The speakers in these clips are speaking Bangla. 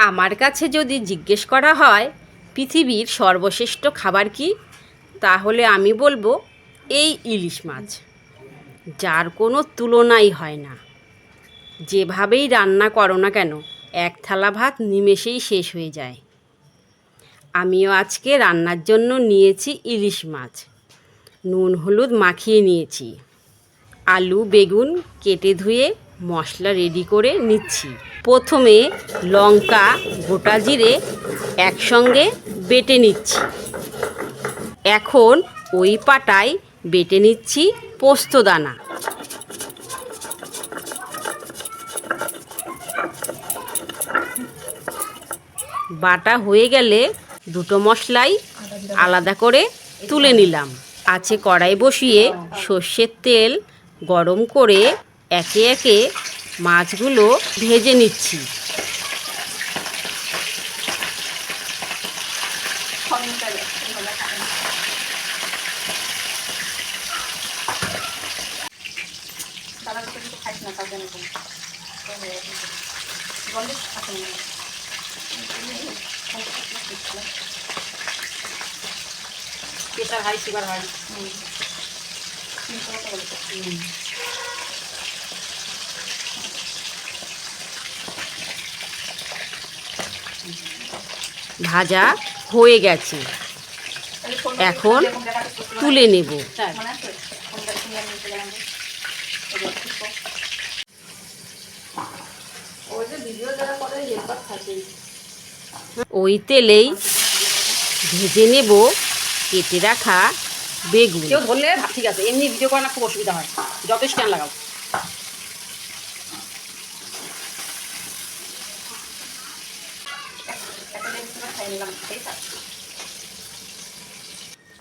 আমার কাছে যদি জিজ্ঞেস করা হয় পৃথিবীর সর্বশ্রেষ্ঠ খাবার কি, তাহলে আমি বলবো এই ইলিশ মাছ, যার কোনো তুলনাই হয় না। যেভাবেই রান্না করো না কেন, এক থালা ভাত নিমেষেই শেষ হয়ে যায়। আমিও আজকে রান্নার জন্য নিয়েছি ইলিশ মাছ, নুন হলুদ মাখিয়ে নিয়েছি। আলু বেগুন কেটে ধুয়ে মশলা রেডি করে নিচ্ছি। প্রথমে লঙ্কা গোটা জিরে একসঙ্গে বেটে নিচ্ছি। এখন ওই পাটায় বেটে নিচ্ছি পোস্তদানা। বাটা হয়ে গেলে দুটো মশলাই আলাদা করে তুলে নিলাম। আছে কড়াই বসিয়ে সর্ষের তেল গরম করে একে একে মাছগুলো ভেজে নিচ্ছি। প্রেসার হাই সুগার হয়। ভাজা হয়ে গেছে, এখন তুলে নেব। ওই তেলেই ভেজে নেব কেটে রাখা বেগুন। কেউ ধরলে ঠিক আছে, এমনি ভিডিও করা না খুব অসুবিধা হয়, যত স্ট্যান্ড লাগাও।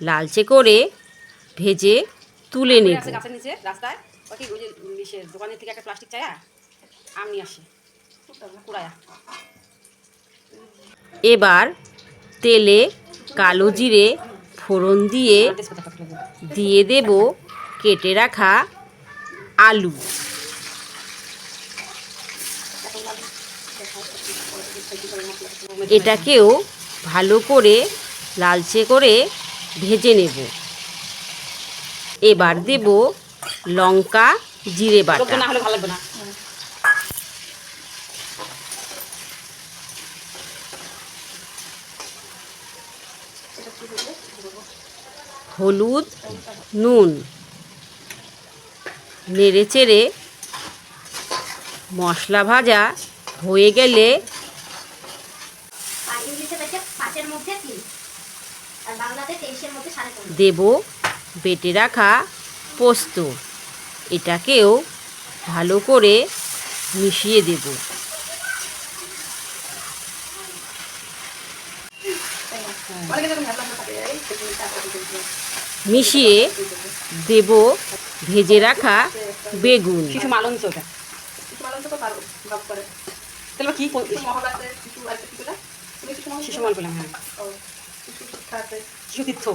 লালচে করে ভেজে তুলে নেব। গাছের নিচে রাস্তায় ওই যে দোকানের থেকে একটা প্লাস্টিক চায়া আম নিয়ে আসে কুড়ায়া। এবার তেলে কালো জিরে ফোড়ন দিয়ে দিয়ে দেব কেটে রাখা আলু। এটাকেও ভালো করে লালচে করে ভেজে নেব। এবার দেব লঙ্কা জিরে বাটা। না হলে ভালো লাগবে না। হলুদ নুন নেড়ে চেড়ে মশলা ভাজা হয়ে গেলে দেব বেটে রাখা পোস্ত। এটাকেও ভালো করে মিশিয়ে দেব। মিশিয়ে দেব ভেজে রাখা বেগুন। শিশু মালন ওটা তাহলে কি শিশু মাল পেলাম। হ্যাঁ, শিশু তীর্থ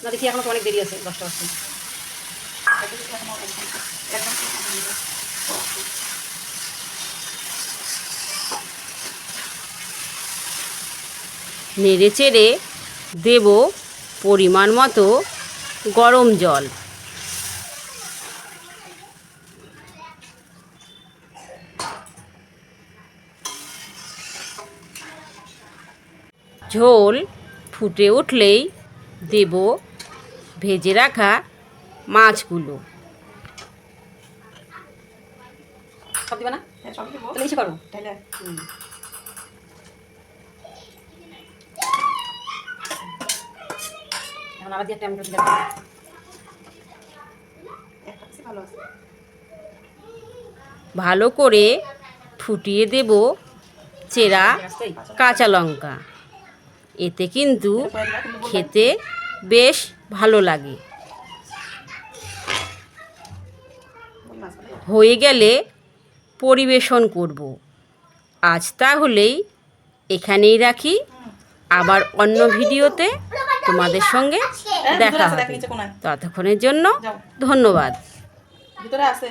না, দেখি এখনো তো অনেক দেরি আছে, 10টা বাজছে। নেড়ে চেড়ে দেব পরিমাণ মতো গরম জল। ঝোল ফুটে উঠলেই দেব ভেজে রাখা মাছগুলো। সব দিবে না? তাহলে এসে করো। এখন আবার দিয়ে টমেটো দিয়ে ভালো করে ফুটিয়ে দেব চেরা কাঁচা লঙ্কা। এতে কিন্তু খেতে বেশ ভালো লাগে। হয়ে গেলে পরিবেশন করব। আজ তাহলেই এখানেই রাখি, আবার অন্য ভিডিওতে তোমাদের সঙ্গে দেখা ভিতরে আছে, দেখ হবে। নিচে কোনায়। ততক্ষণের জন্য যাও, ধন্যবাদ। ভিতরে আছে।